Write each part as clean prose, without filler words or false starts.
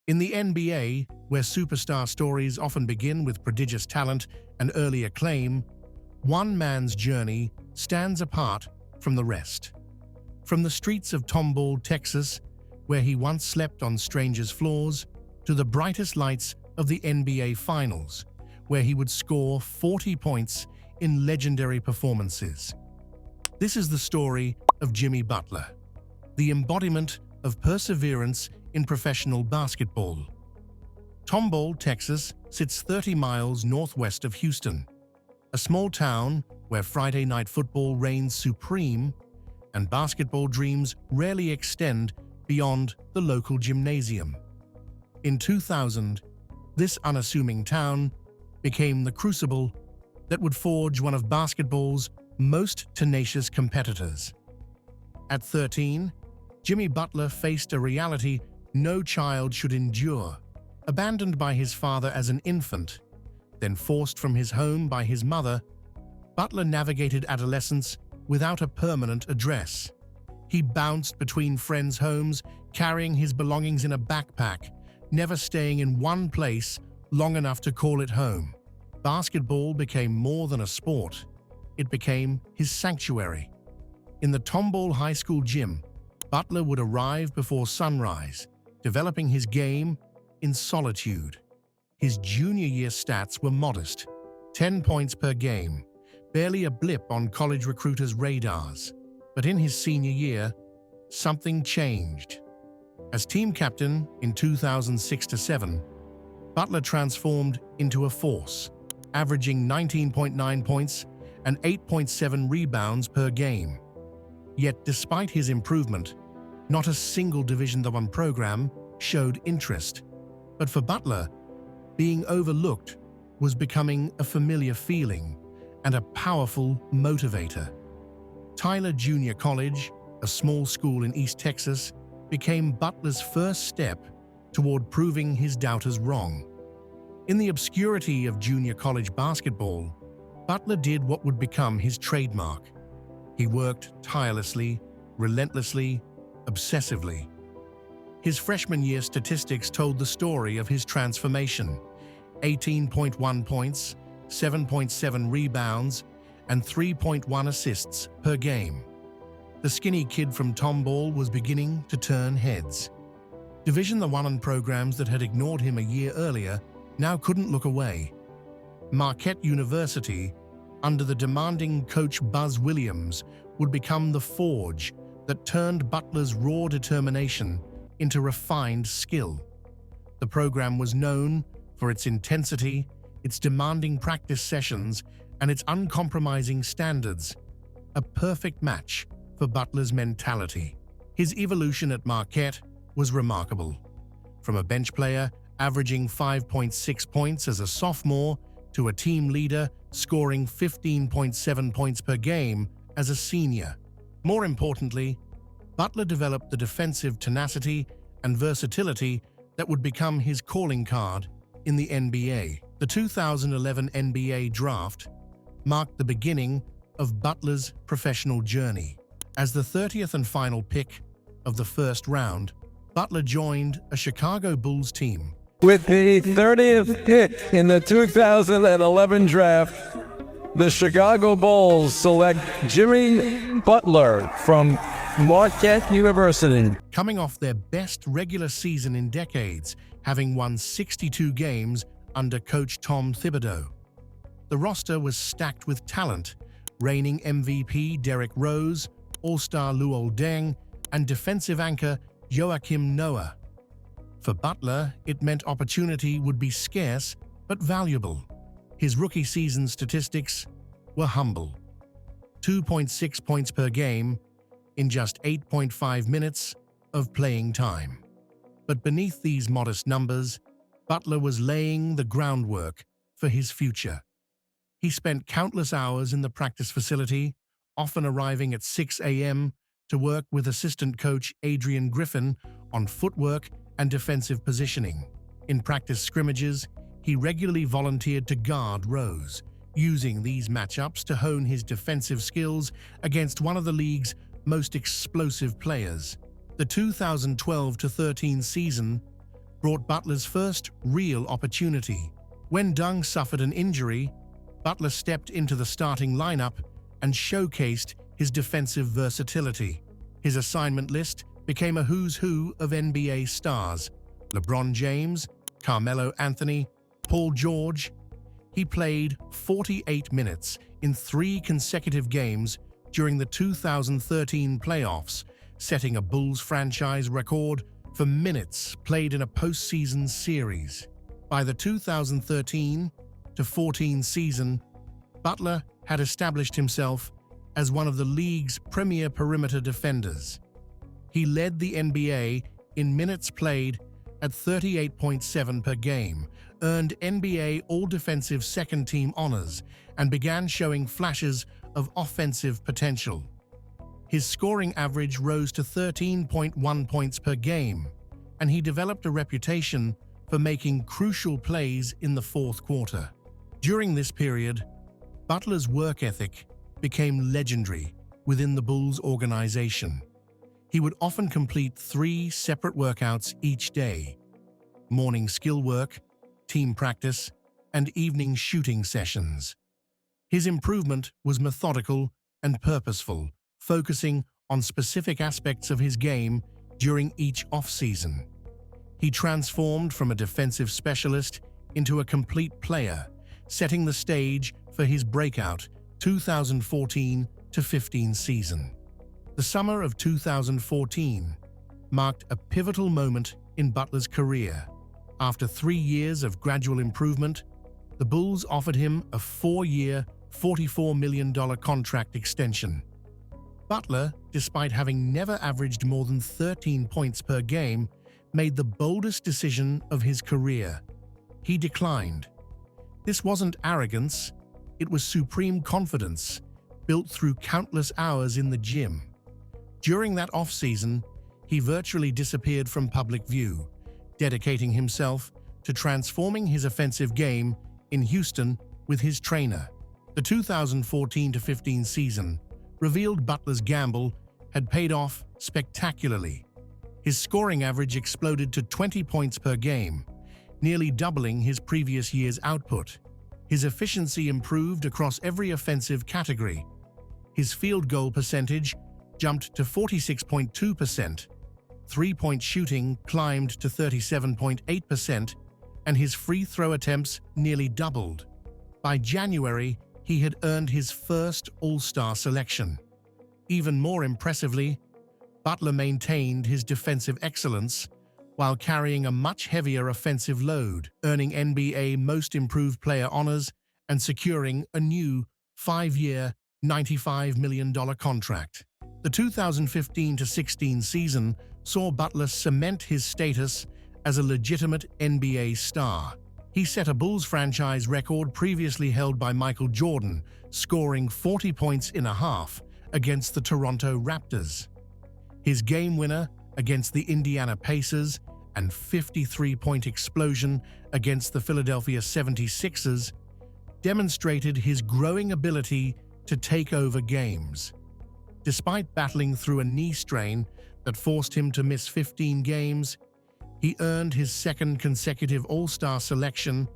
In the NBA, where superstar stories often begin with prodigious talent and early acclaim, one man's journey stands apart from the rest. From the streets of Tomball, Texas, where he once slept on strangers' floors, to the brightest lights of the NBA Finals, where he would score 40 points in legendary performances. This is the story of Jimmy Butler, the embodiment of perseverance in professional basketball. Tomball, Texas, sits 30 miles northwest of Houston, a small town where Friday night football reigns supreme and basketball dreams rarely extend beyond the local gymnasium. In 2000, this unassuming town became the crucible that would forge one of basketball's most tenacious competitors. At 13, Jimmy Butler faced a reality no child should endure. Abandoned by his father as an infant, then forced from his home by his mother, Butler navigated adolescence without a permanent address. He bounced between friends' homes, carrying his belongings in a backpack, never staying in one place long enough to call it home. Basketball became more than a sport. It became his sanctuary. In the Tomball High School gym, Butler would arrive before sunrise, developing his game in solitude. His junior year stats were modest, 10 points per game, barely a blip on college recruiters' radars. But in his senior year, something changed. As team captain in 2006-07, Butler transformed into a force, averaging 19.9 points and 8.7 rebounds per game. Yet despite his improvement, not a single Division I program showed interest. But for Butler, being overlooked was becoming a familiar feeling and a powerful motivator. Tyler Junior College, a small school in East Texas, became Butler's first step toward proving his doubters wrong. In the obscurity of junior college basketball, Butler did what would become his trademark. He worked tirelessly, relentlessly, obsessively. His freshman year statistics told the story of his transformation: 18.1 points, 7.7 rebounds, and 3.1 assists per game. The skinny kid from Tomball was beginning to turn heads. Division I programs that had ignored him a year earlier now couldn't look away. Marquette University, under the demanding coach Buzz Williams, would become the forge that turned Butler's raw determination into refined skill. The program was known for its intensity, its demanding practice sessions, and its uncompromising standards, a perfect match for Butler's mentality. His evolution at Marquette was remarkable. From a bench player averaging 5.6 points as a sophomore to a team leader scoring 15.7 points per game as a senior. More importantly, Butler developed the defensive tenacity and versatility that would become his calling card in the NBA. The 2011 NBA Draft marked the beginning of Butler's professional journey. As the 30th and final pick of the first round, Butler joined a Chicago Bulls team. With the 30th pick in the 2011 draft, the Chicago Bulls select Jimmy Butler from Marquette University. Coming off their best regular season in decades, having won 62 games under coach Tom Thibodeau. The roster was stacked with talent, reigning MVP Derrick Rose, All-Star Luol Deng, and defensive anchor Joakim Noah. For Butler, it meant opportunity would be scarce but valuable. His rookie season statistics were humble: 2.6 points per game in just 8.5 minutes of playing time. But beneath these modest numbers, Butler was laying the groundwork for his future. He spent countless hours in the practice facility, often arriving at 6 a.m. to work with assistant coach Adrian Griffin on footwork and defensive positioning. In practice scrimmages, he regularly volunteered to guard Rose, using these matchups to hone his defensive skills against one of the league's most explosive players. The 2012-13 season brought Butler's first real opportunity. When Dung suffered an injury, Butler stepped into the starting lineup and showcased his defensive versatility. His assignment list became a who's who of NBA stars: LeBron James, Carmelo Anthony, Paul George. He played 48 minutes in 3 consecutive games during the 2013 playoffs, setting a Bulls franchise record for minutes played in a postseason series. By the 2013-14 season, Butler had established himself as one of the league's premier perimeter defenders. He led the NBA in minutes played at 38.7 per game, earned NBA All-Defensive Second-Team honors, and began showing flashes of offensive potential. His scoring average rose to 13.1 points per game, and he developed a reputation for making crucial plays in the fourth quarter. During this period, Butler's work ethic became legendary within the Bulls organization. He would often complete 3 separate workouts each day: morning skill work, team practice, and evening shooting sessions. His improvement was methodical and purposeful, focusing on specific aspects of his game during each off-season. He transformed from a defensive specialist into a complete player, setting the stage for his breakout 2014-15 season. The summer of 2014 marked a pivotal moment in Butler's career. After 3 years of gradual improvement, the Bulls offered him a 4-year, $44 million contract extension. Butler, despite having never averaged more than 13 points per game, made the boldest decision of his career. He declined. This wasn't arrogance, it was supreme confidence, built through countless hours in the gym. During that off-season, he virtually disappeared from public view, dedicating himself to transforming his offensive game in Houston with his trainer. The 2014-15 season revealed Butler's gamble had paid off spectacularly. His scoring average exploded to 20 points per game, nearly doubling his previous year's output. His efficiency improved across every offensive category. His field goal percentage jumped to 46.2%, three-point shooting climbed to 37.8%, and his free throw attempts nearly doubled. By January, he had earned his first All-Star selection. Even more impressively, Butler maintained his defensive excellence while carrying a much heavier offensive load, earning NBA Most Improved Player honors and securing a new 5-year, $95 million contract. The 2015-16 season saw Butler cement his status as a legitimate NBA star. He set a Bulls franchise record previously held by Michael Jordan, scoring 40 points in a half against the Toronto Raptors. His game winner against the Indiana Pacers and 53-point explosion against the Philadelphia 76ers demonstrated his growing ability to take over games. Despite battling through a knee strain that forced him to miss 15 games, he earned his second consecutive All-Star selection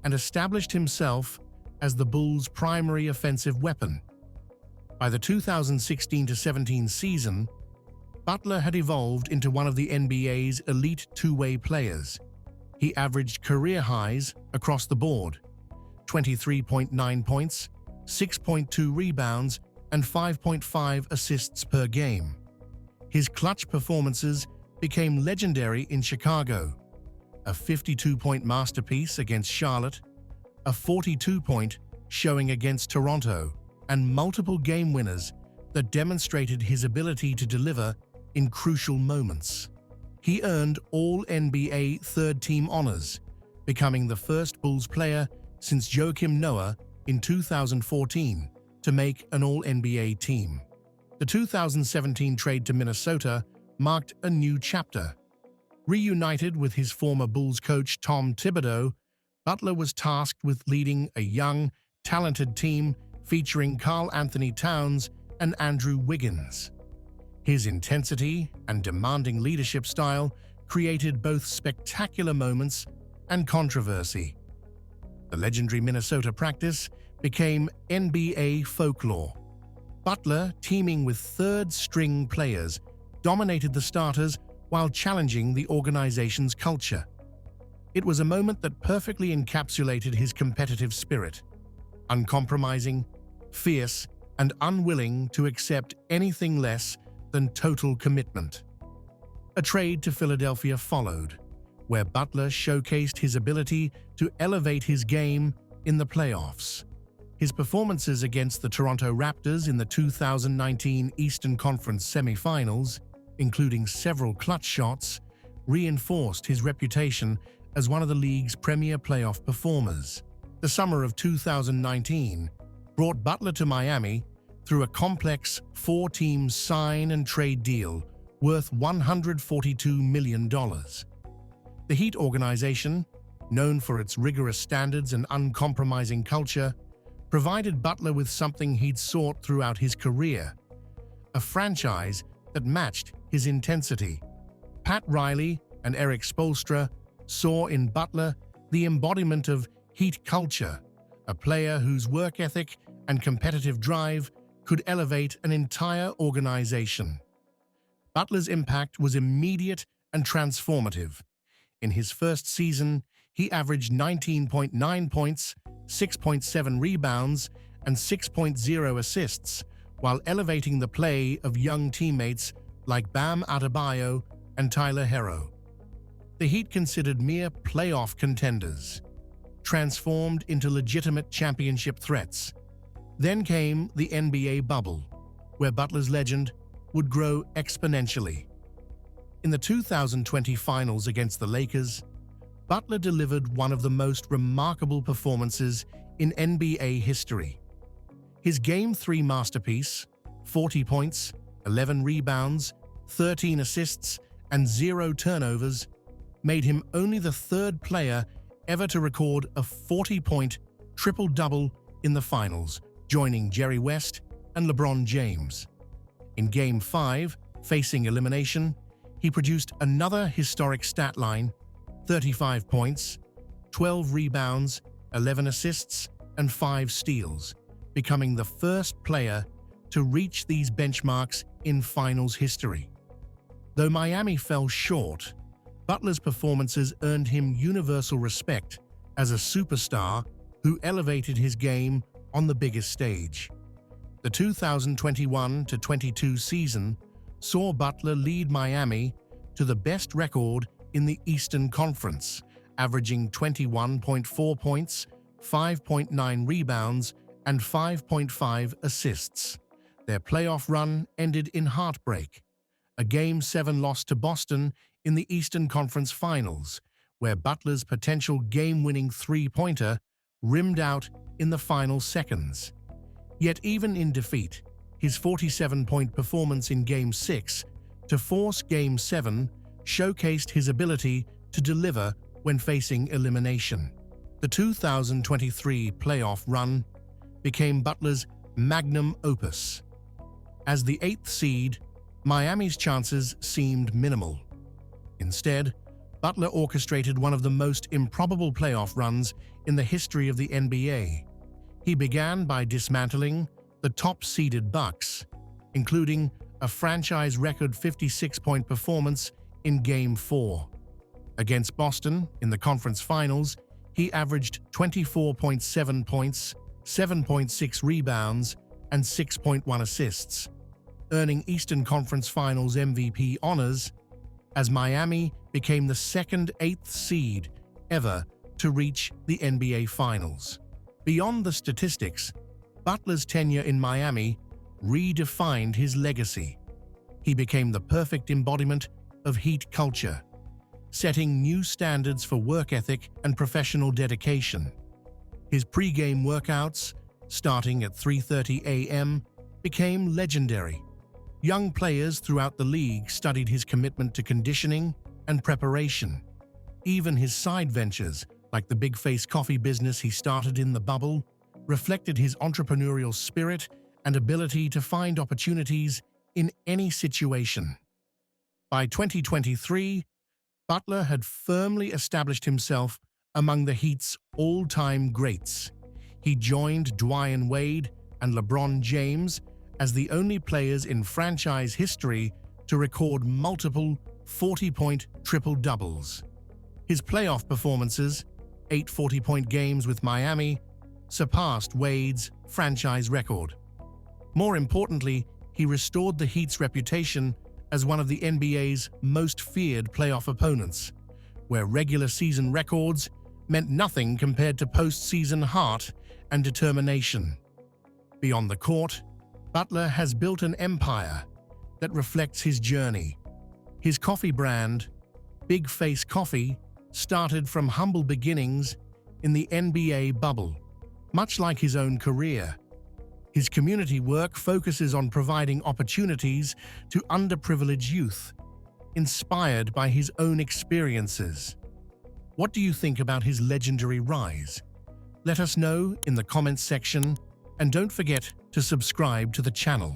and established himself as the Bulls' primary offensive weapon. By the 2016-17 season, Butler had evolved into one of the NBA's elite two-way players. He averaged career highs across the board: 23.9 points, 6.2 rebounds, and 5.5 assists per game. His clutch performances became legendary in Chicago: a 52-point masterpiece against Charlotte, a 42-point showing against Toronto, and multiple game winners that demonstrated his ability to deliver in crucial moments. He earned All-NBA third-team honors, becoming the first Bulls player since Joakim Noah in 2014 to make an All-NBA team. The 2017 trade to Minnesota marked a new chapter. Reunited with his former Bulls coach Tom Thibodeau, Butler was tasked with leading a young, talented team featuring Karl Anthony Towns and Andrew Wiggins. His intensity and demanding leadership style created both spectacular moments and controversy. The legendary Minnesota practice became NBA folklore. Butler, teaming with third-string players, dominated the starters while challenging the organization's culture. It was a moment that perfectly encapsulated his competitive spirit, uncompromising, fierce, and unwilling to accept anything less than total commitment. A trade to Philadelphia followed, where Butler showcased his ability to elevate his game in the playoffs. His performances against the Toronto Raptors in the 2019 Eastern Conference semifinals, including several clutch shots, reinforced his reputation as one of the league's premier playoff performers. The summer of 2019 brought Butler to Miami through a complex four-team sign-and-trade deal worth $142 million. The Heat organization, known for its rigorous standards and uncompromising culture, provided Butler with something he'd sought throughout his career: a franchise that matched his intensity. Pat Riley and Eric Spoelstra saw in Butler the embodiment of Heat culture, a player whose work ethic and competitive drive could elevate an entire organization. Butler's impact was immediate and transformative. In his first season, he averaged 19.9 points, 6.7 rebounds, and 6.0 assists, while elevating the play of young teammates like Bam Adebayo and Tyler Herro. The Heat, considered mere playoff contenders, transformed into legitimate championship threats. Then came the NBA bubble, where Butler's legend would grow exponentially. In the 2020 finals against the Lakers, Butler delivered one of the most remarkable performances in NBA history. His Game 3 masterpiece, 40 points, 11 rebounds, 13 assists, and 0 turnovers, made him only the third player ever to record a 40-point triple-double in the finals, joining Jerry West and LeBron James. In Game 5, facing elimination, he produced another historic stat line: 35 points, 12 rebounds, 11 assists, and 5 steals, becoming the first player to reach these benchmarks in finals history. Though Miami fell short, Butler's performances earned him universal respect as a superstar who elevated his game on the biggest stage. The 2021-22 season saw Butler lead Miami to the best record in the Eastern Conference, averaging 21.4 points, 5.9 rebounds, and 5.5 assists. Their playoff run ended in heartbreak, a Game 7 loss to Boston in the Eastern Conference Finals, where Butler's potential game-winning three-pointer rimmed out in the final seconds. Yet even in defeat, his 47-point performance in Game 6 to force Game 7 showcased his ability to deliver when facing elimination. The 2023 playoff run became Butler's magnum opus. As the 8th seed, Miami's chances seemed minimal. Instead, Butler orchestrated one of the most improbable playoff runs in the history of the NBA. He began by dismantling the top-seeded Bucks, including a franchise record 56-point performance in Game 4. Against Boston in the conference finals, he averaged 24.7 points, 7.6 rebounds, and 6.1 assists, earning Eastern Conference Finals MVP honors as Miami became the second 8th seed ever to reach the NBA Finals. Beyond the statistics, Butler's tenure in Miami redefined his legacy. He became the perfect embodiment of Heat culture, setting new standards for work ethic and professional dedication. His pre-game workouts, starting at 3:30 a.m., became legendary. Young players throughout the league studied his commitment to conditioning and preparation. Even his side ventures, like the Big Face coffee business he started in the bubble, reflected his entrepreneurial spirit and ability to find opportunities in any situation. By 2023, Butler had firmly established himself among the Heat's all-time greats. He joined Dwayne Wade and LeBron James as the only players in franchise history to record multiple 40-point triple-doubles. His playoff performances, 8 40-point games with Miami, surpassed Wade's franchise record. More importantly, he restored the Heat's reputation as one of the NBA's most feared playoff opponents, where regular season records meant nothing compared to postseason heart and determination. Beyond the court, Butler has built an empire that reflects his journey. His coffee brand, Big Face Coffee, started from humble beginnings in the NBA bubble, much like his own career. His community work focuses on providing opportunities to underprivileged youth, inspired by his own experiences. What do you think about his legendary rise? Let us know in the comments section, and don't forget to subscribe to the channel.